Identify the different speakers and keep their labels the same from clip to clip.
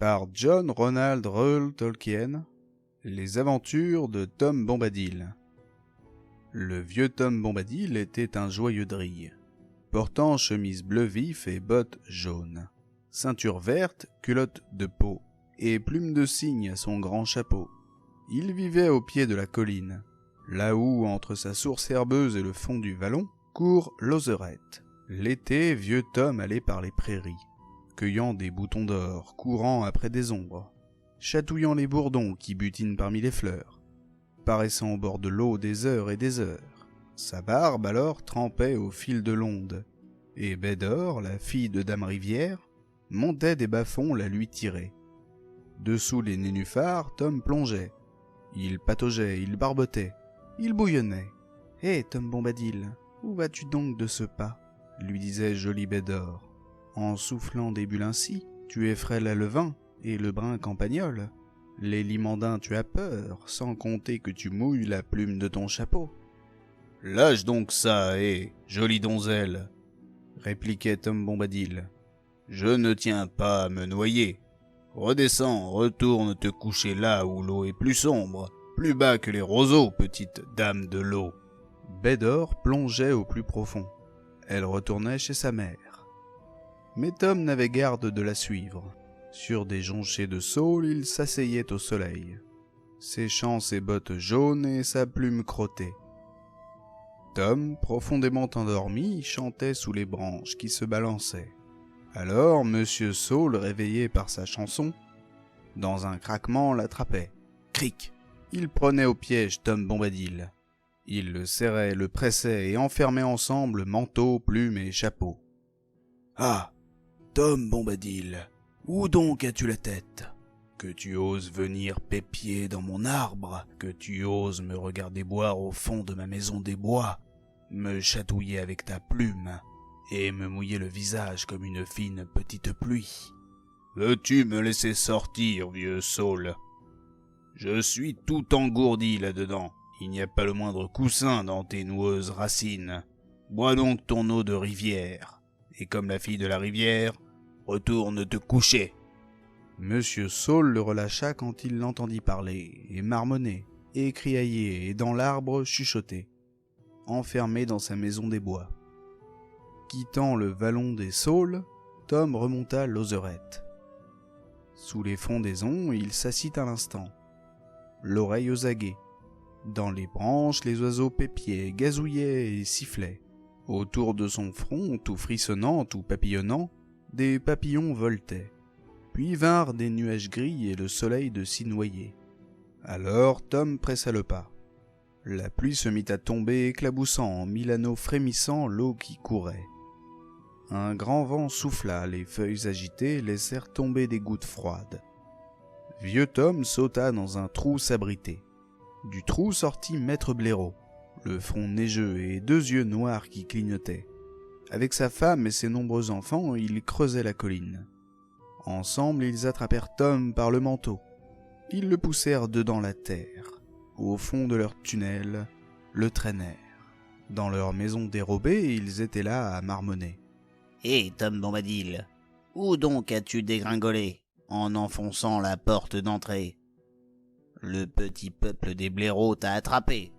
Speaker 1: par John Ronald Reuel Tolkien. Les aventures de Tom Bombadil. Le vieux Tom Bombadil était un joyeux drille, portant chemise bleu vif et bottes jaunes, ceinture verte, culotte de peau et plume de cygne à son grand chapeau. Il vivait au pied de la colline, là où, entre sa source herbeuse et le fond du vallon, court l'Ozerette. L'été, vieux Tom allait par les prairies, cueillant des boutons d'or, courant après des ombres, chatouillant les bourdons qui butinent parmi les fleurs, paraissant au bord de l'eau des heures et des heures. Sa barbe alors trempait au fil de l'onde, et Bédor, la fille de Dame Rivière, montait des bas-fonds la lui tirer. Dessous les nénuphars, Tom plongeait. Il pataugeait, il barbotait, il bouillonnait. « Hé, Tom Bombadil, où vas-tu donc de ce pas ?» lui disait joli Bédor. « En soufflant des bulles ainsi, tu effraies la levain et le brin campagnol. Les limandins tu as peur, sans compter que tu mouilles la plume de ton chapeau. »« Lâche donc ça, jolie donzelle !» répliquait Tom Bombadil. « Je ne tiens pas à me noyer. Redescends, retourne te coucher là où l'eau est plus sombre, plus bas que les roseaux, petite dame de l'eau. » Bédor plongeait au plus profond. Elle retournait chez sa mère. Mais Tom n'avait garde de la suivre. Sur des jonchets de saule, il s'asseyait au soleil, séchant ses bottes jaunes et sa plume crottée. Tom, profondément endormi, chantait sous les branches qui se balançaient. Alors Monsieur Saule, réveillé par sa chanson, dans un craquement l'attrapait. Cric! Il prenait au piège Tom Bombadil. Il le serrait, le pressait et enfermait ensemble manteau, plume et chapeau. « Ah, Tom Bombadil, où donc as-tu la tête ? Que tu oses venir pépier dans mon arbre, que tu oses me regarder boire au fond de ma maison des bois, me chatouiller avec ta plume et me mouiller le visage comme une fine petite pluie. Veux-tu me laisser sortir, vieux Saule ? Je suis tout engourdi là-dedans. Il n'y a pas le moindre coussin dans tes noueuses racines. Bois donc ton eau de rivière, et comme la fille de la rivière, retourne te coucher. » Monsieur Saule le relâcha quand il l'entendit parler, et marmonner, et criailler, et dans l'arbre chuchoter, enfermé dans sa maison des bois. Quittant le vallon des Saules, Tom remonta l'Ozerette. Sous les frondaisons, il s'assit un instant, l'oreille aux aguets. Dans les branches, les oiseaux pépiaient, gazouillaient et sifflaient. Autour de son front, tout frissonnant, tout papillonnant, des papillons voletaient. Puis vinrent des nuages gris et le soleil de s'y noyer. Alors Tom pressa le pas. La pluie se mit à tomber, éclaboussant en mille anneaux frémissants l'eau qui courait. Un grand vent souffla, les feuilles agitées laissèrent tomber des gouttes froides. Vieux Tom sauta dans un trou s'abriter. Du trou sortit Maître Blaireau, le front neigeux et deux yeux noirs qui clignotaient. Avec sa femme et ses nombreux enfants, ils creusaient la colline. Ensemble, ils attrapèrent Tom par le manteau. Ils le poussèrent dedans la terre. Au fond de leur tunnel, le traînèrent. Dans leur maison dérobée, ils étaient là à marmonner.
Speaker 2: « Hé, Tom Bombadil, où donc as-tu dégringolé en enfonçant la porte d'entrée ? Le petit peuple des blaireaux t'a attrapé.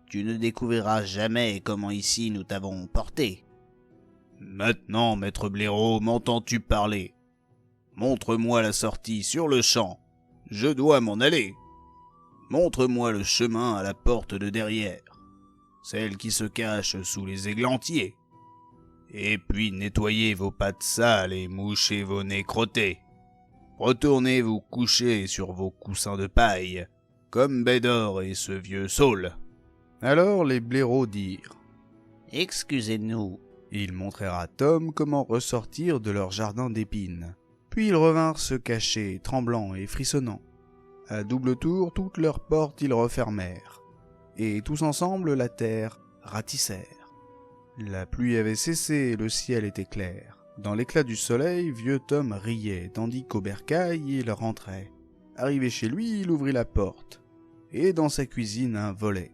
Speaker 2: Tu ne découvriras jamais comment ici nous t'avons porté. »«
Speaker 1: Maintenant, maître Blaireau, m'entends-tu parler ? Montre-moi la sortie sur le champ. Je dois m'en aller. Montre-moi le chemin à la porte de derrière, celle qui se cache sous les églantiers. Et puis nettoyez vos pattes sales et mouchez vos nez crottés. Retournez vous coucher sur vos coussins de paille, comme Bédor et ce vieux Saule. » Alors les blaireaux dirent
Speaker 2: « Excusez-nous. »
Speaker 1: Ils montrèrent à Tom comment ressortir de leur jardin d'épines. Puis ils revinrent se cacher, tremblants et frissonnants. À double tour, toutes leurs portes ils refermèrent, et tous ensemble la terre ratissèrent. La pluie avait cessé et le ciel était clair. Dans l'éclat du soleil, vieux Tom riait, tandis qu'au bercail, il rentrait. Arrivé chez lui, il ouvrit la porte, et dans sa cuisine un volet.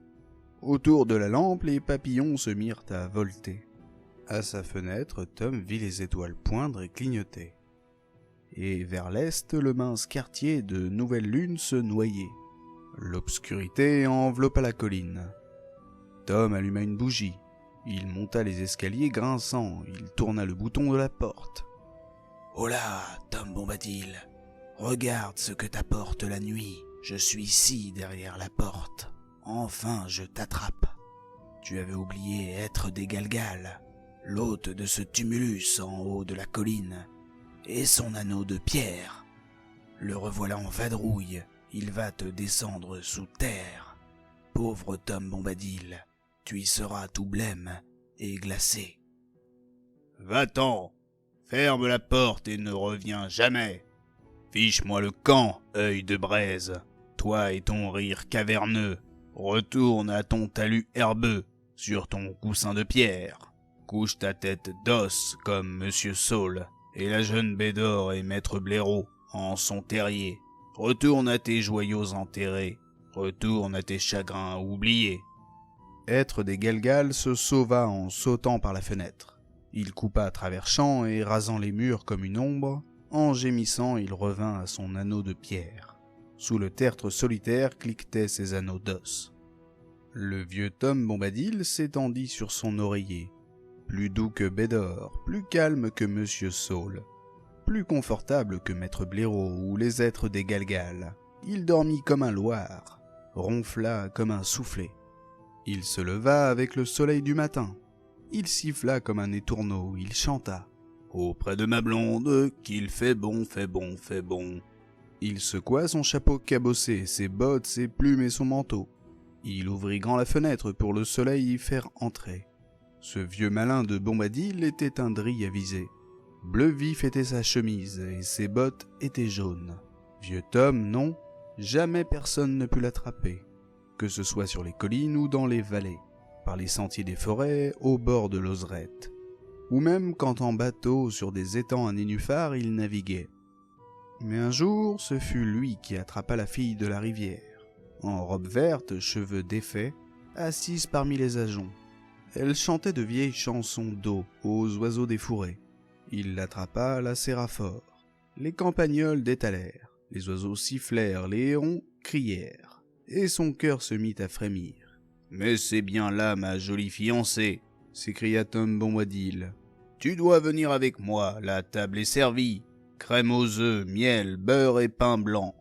Speaker 1: Autour de la lampe, les papillons se mirent à volter. À sa fenêtre, Tom vit les étoiles poindre et clignoter. et vers l'est, le mince quartier de Nouvelle Lune se noyait. L'obscurité enveloppa la colline. Tom alluma une bougie. Il monta les escaliers grinçant, il tourna le bouton de la porte.
Speaker 2: « Oh là, Tom Bombadil, regarde ce que t'apporte la nuit. Je suis ici derrière la porte. Enfin, je t'attrape. Tu avais oublié être des Galgal, l'hôte de ce tumulus en haut de la colline, et son anneau de pierre. Le revoilà en vadrouille, il va te descendre sous terre. Pauvre Tom Bombadil, tu y seras tout blême et glacé. »« Va-t'en, ferme la porte et ne reviens jamais. Fiche-moi le camp, œil de braise, toi et ton rire caverneux. Retourne à ton talus herbeux, sur ton coussin de pierre. Couche ta tête d'os comme Monsieur Saul, et la jeune Bédor et Maître Blaireau en son terrier. Retourne à tes joyaux enterrés, retourne à tes chagrins oubliés. »
Speaker 1: Être des Galgal se sauva en sautant par la fenêtre. Il coupa à travers champs et rasant les murs comme une ombre, en gémissant il revint à son anneau de pierre. Sous le tertre solitaire cliquetaient ses anneaux d'os. Le vieux Tom Bombadil s'étendit sur son oreiller. Plus doux que Bédor, plus calme que Monsieur Saul, plus confortable que Maître Blaireau ou les êtres des Galgal. Il dormit comme un loir, ronfla comme un soufflet. Il se leva avec le soleil du matin. Il siffla comme un étourneau, il chanta. « Auprès de ma blonde, qu'il fait bon, fait bon, fait bon. » Il secoua son chapeau cabossé, ses bottes, ses plumes et son manteau. Il ouvrit grand la fenêtre pour le soleil y faire entrer. Ce vieux malin de Bombadil était un drille avisé. Bleu vif était sa chemise et ses bottes étaient jaunes. Vieux Tom, non, jamais personne ne put l'attraper, que ce soit sur les collines ou dans les vallées, par les sentiers des forêts, au bord de l'Ozerette, ou même quand en bateau sur des étangs à nénuphars il naviguait. Mais un jour, ce fut lui qui attrapa la fille de la rivière, en robe verte, cheveux défaits, assise parmi les ajoncs. Elle chantait de vieilles chansons d'eau aux oiseaux des fourrés. Il l'attrapa, la serra fort. Les campagnols détalèrent, les oiseaux sifflèrent, les hérons crièrent, et son cœur se mit à frémir. « Mais c'est bien là ma jolie fiancée !» s'écria Tom Bombadil. « Tu dois venir avec moi, la table est servie. Crème aux œufs, miel, beurre et pain blanc.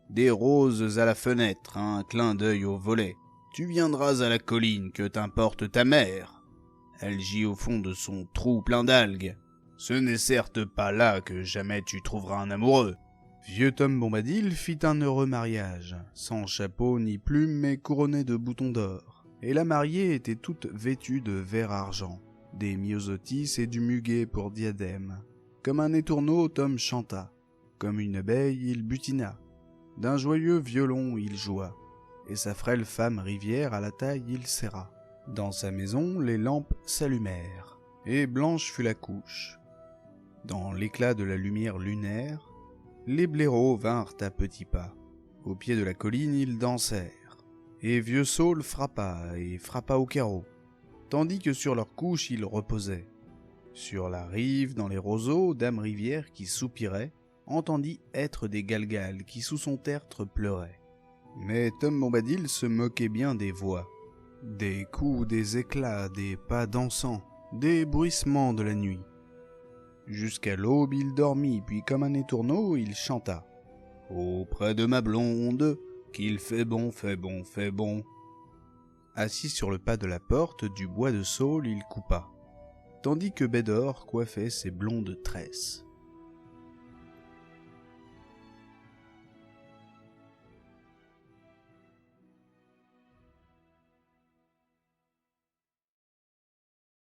Speaker 1: Des roses à la fenêtre, un clin d'œil au volet. Tu viendras à la colline, que t'importe ta mère. Elle gît au fond de son trou plein d'algues. Ce n'est certes pas là que jamais tu trouveras un amoureux. » Vieux Tom Bombadil fit un heureux mariage, sans chapeau ni plume mais couronné de boutons d'or. Et la mariée était toute vêtue de vert argent, des myosotis et du muguet pour diadème. Comme un étourneau, Tom chanta. Comme une abeille, il butina. D'un joyeux violon, il joua. Et sa frêle femme rivière à la taille, il serra. Dans sa maison, les lampes s'allumèrent, et blanche fut la couche. Dans l'éclat de la lumière lunaire, les blaireaux vinrent à petits pas. Au pied de la colline, ils dansèrent. Et vieux Saul frappa, et frappa au carreau, tandis que sur leur couche, ils reposaient. Sur la rive, dans les roseaux, Dame Rivière qui soupirait, entendit être des Galgal qui sous son tertre pleuraient. Mais Tom Bombadil se moquait bien des voix, des coups, des éclats, des pas dansants, des bruissements de la nuit. Jusqu'à l'aube, il dormit, puis comme un étourneau, il chanta. « Auprès de ma blonde, qu'il fait bon, fait bon, fait bon. » Assis sur le pas de la porte du bois de Saul, il coupa, tandis que Bédor coiffait ses blondes tresses.